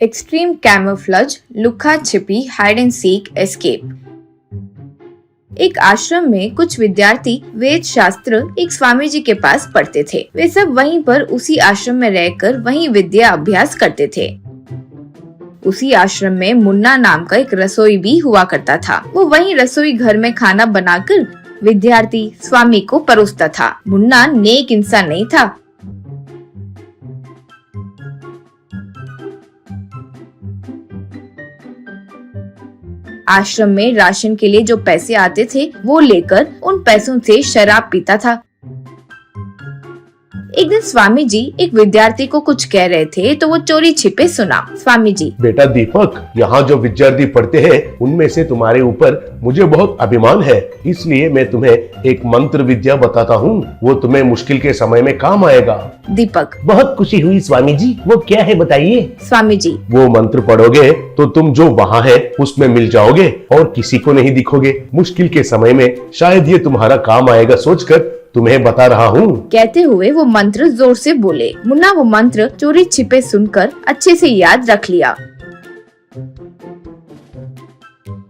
Extreme camouflage, लुका छिपी, hide and seek, escape. एक आश्रम में कुछ विद्यार्थी वेद शास्त्र एक स्वामी जी के पास पढ़ते थे। वे सब वहीं पर उसी आश्रम में रहकर वहीं विद्या अभ्यास करते थे। उसी आश्रम में मुन्ना नाम का एक रसोई भी हुआ करता था। वो वहीं रसोई घर में खाना बनाकर विद्यार्थी स्वामी को परोसता था। मुन्ना नेक इंसान नहीं था। आश्रम में राशन के लिए जो पैसे आते थे वो लेकर उन पैसों से शराब पीता था। एक दिन स्वामी जी एक विद्यार्थी को कुछ कह रहे थे तो वो चोरी छिपे सुना। स्वामी जी, बेटा दीपक, यहाँ जो विद्यार्थी पढ़ते हैं उनमें से तुम्हारे ऊपर मुझे बहुत अभिमान है, इसलिए मैं तुम्हें एक मंत्र विद्या बताता हूँ। वो तुम्हें मुश्किल के समय में काम आएगा। दीपक, बहुत खुशी हुई स्वामी जी, वो क्या है बताइए। स्वामी जी, वो मंत्र पढ़ोगे तो तुम जो वहाँ है उसमें मिल जाओगे और किसी को नहीं दिखोगे। मुश्किल के समय में शायद ये तुम्हारा काम आएगा सोचकर तुम्हें बता रहा हूँ। कहते हुए वो मंत्र जोर से बोले। मुन्ना वो मंत्र चोरी छिपे सुनकर अच्छे से याद रख लिया।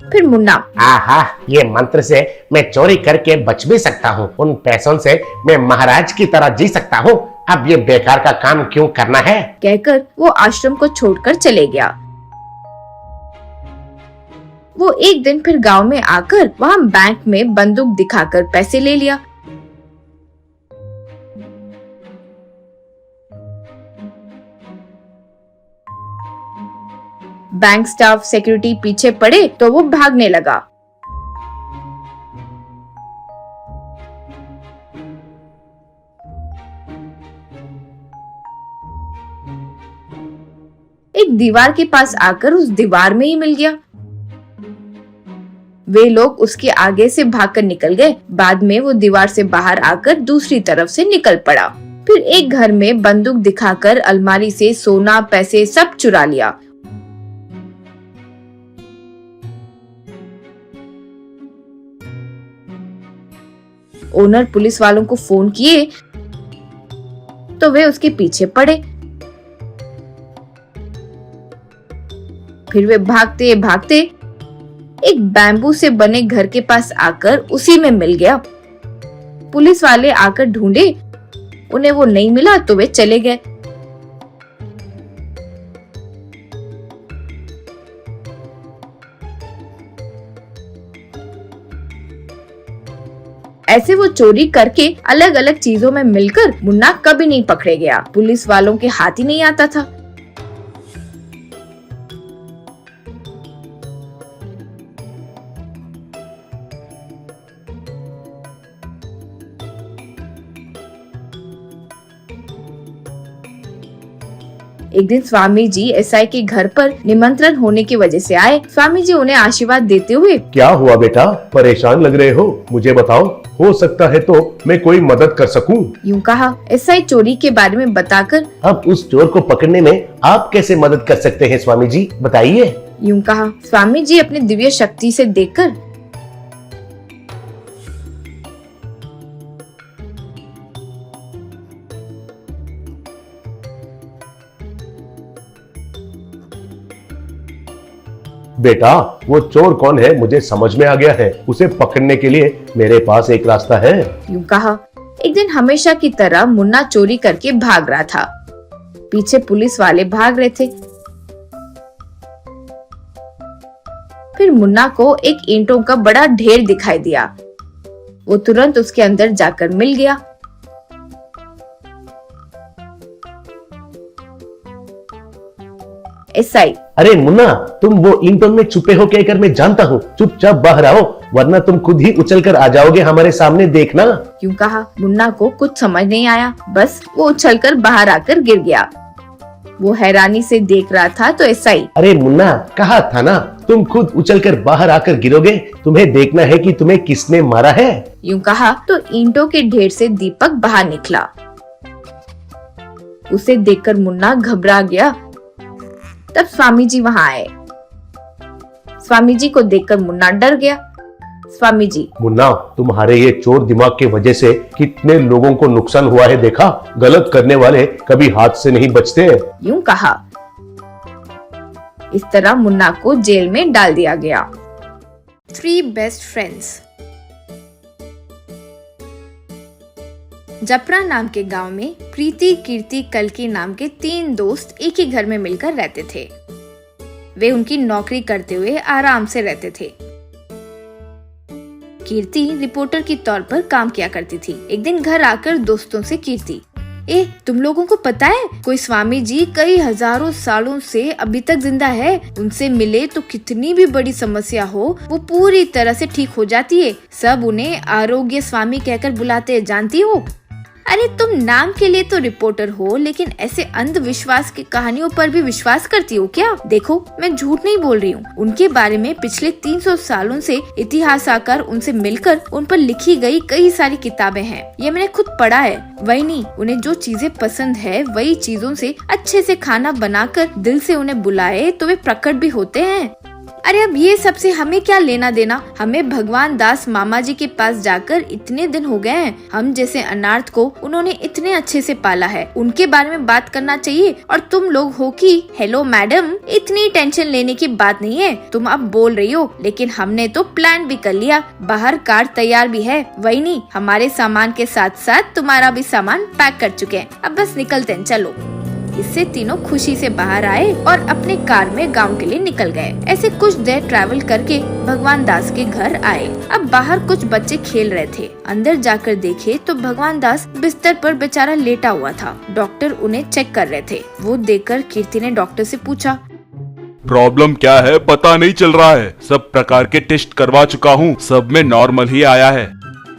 फिर मुन्ना, आहा, ये मंत्र से मैं चोरी करके बच भी सकता हूँ। उन पैसों से मैं महाराज की तरह जी सकता हूँ। अब ये बेकार का काम क्यों करना है, कहकर वो आश्रम को छोड़कर चले गया। वो एक दिन फिर गांव में आकर वहाँ बैंक में बंदूक दिखाकर पैसे ले लिया। बैंक स्टाफ सिक्योरिटी पीछे पड़े तो वो भागने लगा। एक दीवार के पास आकर उस दीवार में ही मिल गया। वे लोग उसके आगे से भागकर निकल गए। बाद में वो दीवार से बाहर आकर दूसरी तरफ से निकल पड़ा। फिर एक घर में बंदूक दिखाकर अलमारी से सोना, पैसे सब चुरा लिया। ओनर पुलिस वालों को फोन किए तो वे उसके पीछे पड़े। फिर वे भागते भागते एक बैम्बू से बने घर के पास आकर उसी में मिल गया। पुलिस वाले आकर ढूंढे, उन्हें वो नहीं मिला तो वे चले गए। ऐसे वो चोरी करके अलग अलग चीजों में मिलकर मुन्ना कभी नहीं पकड़े गया। पुलिस वालों के हाथ ही नहीं आता था। एक दिन स्वामी जी एसआई के घर पर निमंत्रण होने की वजह से आए। स्वामी जी उन्हें आशीर्वाद देते हुए, क्या हुआ बेटा, परेशान लग रहे हो, मुझे बताओ, हो सकता है तो मैं कोई मदद कर सकूं। यूं कहा। एसआई चोरी के बारे में बताकर, अब उस चोर को पकड़ने में आप कैसे मदद कर सकते हैं स्वामी जी, बताइए। यूं कहा। स्वामी जी अपनी दिव्य शक्ति से देखकर, बेटा वो चोर कौन है मुझे समझ में आ गया है। उसे पकड़ने के लिए मेरे पास एक रास्ता है। यूं कहा। एक दिन हमेशा की तरह मुन्ना चोरी करके भाग रहा था। पीछे पुलिस वाले भाग रहे थे। फिर मुन्ना को एक ईंटों का बड़ा ढेर दिखाई दिया। वो तुरंत उसके अंदर जाकर मिल गया। एसआई, अरे मुन्ना, तुम वो ईंटों में छुपे हो कहकर मैं जानता हूँ। चुपचाप बाहर आओ वरना तुम खुद ही उछलकर आ जाओगे हमारे सामने, देखना। क्यों कहा। मुन्ना को कुछ समझ नहीं आया, बस वो उछलकर बाहर आकर गिर गया। वो हैरानी से देख रहा था तो एसआई, अरे मुन्ना, कहा था ना तुम खुद उछलकर बाहर आकर गिरोगे, तुम्हें देखना है कि तुम्हें किसने मारा है। यूं कहा तो ईंटों के ढेर से दीपक बाहर निकला। उसे देखकर मुन्ना घबरा गया। तब स्वामी जी वहाँ आए। स्वामी जी को देखकर मुन्ना डर गया। स्वामी जी, मुन्ना, तुम्हारे ये चोर दिमाग के वजह से कितने लोगों को नुकसान हुआ है देखा। गलत करने वाले कभी हाथ से नहीं बचते। यूं कहा। इस तरह मुन्ना को जेल में डाल दिया गया। 3 बेस्ट फ्रेंड्स। जपरा नाम के गांव में प्रीति, कीर्ति, कल्कि नाम के 3 दोस्त एक ही घर में मिलकर रहते थे। वे उनकी नौकरी करते हुए आराम से रहते थे। कीर्ति रिपोर्टर के तौर पर काम किया करती थी। एक दिन घर आकर दोस्तों से कीर्ति, तुम लोगों को पता है कोई स्वामी जी कई हजारों सालों से अभी तक जिंदा है। उनसे मिले तो कितनी भी बड़ी समस्या हो वो पूरी तरह से ठीक हो जाती है। सब उन्हें आरोग्य स्वामी कहकर बुलाते हैं, जानती हो? अरे तुम नाम के लिए तो रिपोर्टर हो, लेकिन ऐसे अंधविश्वास की कहानियों पर भी विश्वास करती हो क्या? देखो मैं झूठ नहीं बोल रही हूँ। उनके बारे में पिछले 300 सालों से इतिहासकार उनसे मिलकर उन पर लिखी गई कई सारी किताबें हैं। ये मैंने खुद पढ़ा है। वही नहीं, उन्हें जो चीजें पसंद है वही चीजों से अच्छे से खाना बनाकर दिल से उन्हें बुलाए तो वे प्रकट भी होते हैं। अरे अब ये सबसे हमें क्या लेना देना? हमें भगवान दास मामा जी के पास जाकर इतने दिन हो गए हैं। हम जैसे अनाथ को उन्होंने इतने अच्छे से पाला है, उनके बारे में बात करना चाहिए। और तुम लोग हो कि हेलो मैडम, इतनी टेंशन लेने की बात नहीं है। तुम अब बोल रही हो, लेकिन हमने तो प्लान भी कर लिया। बाहर कार तैयार भी है। वही नहीं, हमारे सामान के साथ साथ तुम्हारा भी सामान पैक कर चुके हैं। अब बस निकलते हैं, चलो। इससे तीनों खुशी से बाहर आए और अपने कार में गांव के लिए निकल गए। ऐसे कुछ देर ट्रैवल करके भगवान दास के घर आए। अब बाहर कुछ बच्चे खेल रहे थे। अंदर जाकर देखे तो भगवान दास बिस्तर पर बेचारा लेटा हुआ था। डॉक्टर उन्हें चेक कर रहे थे। वो देखकर कीर्ति ने डॉक्टर से पूछा, प्रॉब्लम क्या है? पता नहीं चल रहा है। सब प्रकार के टेस्ट करवा चुका हूँ, सब में नॉर्मल ही आया है।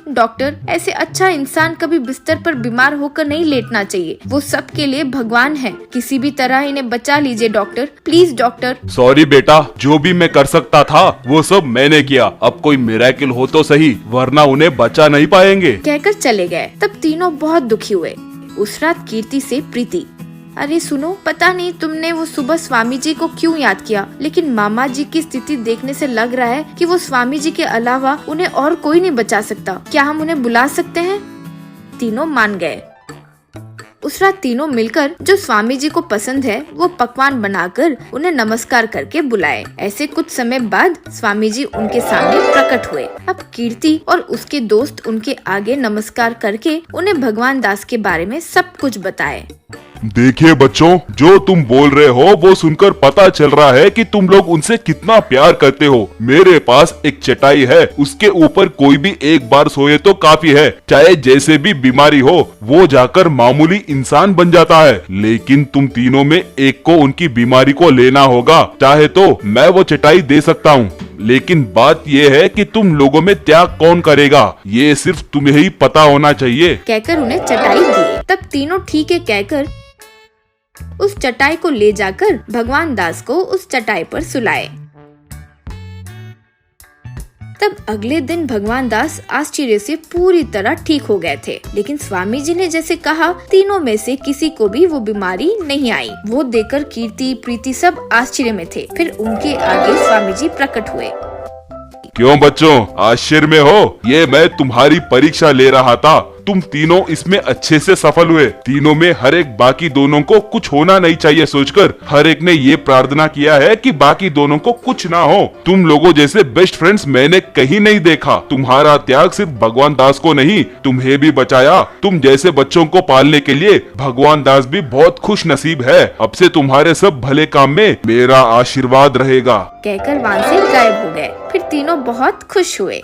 डॉक्टर, ऐसे अच्छा इंसान कभी बिस्तर पर बीमार होकर नहीं लेटना चाहिए। वो सबके लिए भगवान है। किसी भी तरह इन्हें बचा लीजिए डॉक्टर, प्लीज डॉक्टर। सॉरी बेटा, जो भी मैं कर सकता था वो सब मैंने किया। अब कोई मिरेकल हो तो सही, वरना उन्हें बचा नहीं पाएंगे, कहकर चले गए। तब तीनों बहुत दुखी हुए। उस रात कीर्ति से प्रीति, अरे सुनो, पता नहीं तुमने वो सुबह स्वामी जी को क्यों याद किया, लेकिन मामा जी की स्थिति देखने से लग रहा है कि वो स्वामी जी के अलावा उन्हें और कोई नहीं बचा सकता। क्या हम उन्हें बुला सकते हैं? तीनों मान गए। उस रात तीनों मिलकर जो स्वामी जी को पसंद है वो पकवान बनाकर उन्हें नमस्कार करके बुलाए। ऐसे कुछ समय बाद स्वामी जी उनके सामने प्रकट हुए। अब कीर्ति और उसके दोस्त उनके आगे नमस्कार करके उन्हें भगवान दास के बारे में सब कुछ बताए। देखिए बच्चों, जो तुम बोल रहे हो वो सुनकर पता चल रहा है कि तुम लोग उनसे कितना प्यार करते हो। मेरे पास एक चटाई है, उसके ऊपर कोई भी एक बार सोए तो काफी है। चाहे जैसे भी बीमारी हो, वो जाकर मामूली इंसान बन जाता है। लेकिन तुम तीनों में एक को उनकी बीमारी को लेना होगा। चाहे तो मैं वो चटाई दे सकता हूँ, लेकिन बात ये है कि तुम लोगों में त्याग कौन करेगा, ये सिर्फ तुम्हें ही पता होना चाहिए, कहकर उन्हें चटाई दी। तब तीनों ठीक है कहकर उस चटाई को ले जाकर भगवान दास को उस चटाई पर सुलाए। तब अगले दिन भगवान दास आश्चर्य से पूरी तरह ठीक हो गए थे। लेकिन स्वामी जी ने जैसे कहा, तीनों में से किसी को भी वो बीमारी नहीं आई। वो देखकर कीर्ति, प्रीति सब आश्चर्य में थे। फिर उनके आगे स्वामी जी प्रकट हुए। क्यों बच्चों, आश्चर्य में हो? ये मैं तुम्हारी परीक्षा ले रहा था। तुम तीनों इसमें अच्छे से सफल हुए। तीनों में हर एक बाकी दोनों को कुछ होना नहीं चाहिए सोचकर हर एक ने ये प्रार्थना किया है कि बाकी दोनों को कुछ ना हो। तुम लोगों जैसे बेस्ट फ्रेंड्स मैंने कहीं नहीं देखा। तुम्हारा त्याग सिर्फ भगवान दास को नहीं, तुम्हें भी बचाया। तुम जैसे बच्चों को पालने के लिए भगवान दास भी बहुत खुश नसीब है। अब से तुम्हारे सब भले काम में मेरा आशीर्वाद रहेगा, कहकर वहाँ से गायब हो गए। फिर तीनों बहुत खुश हुए।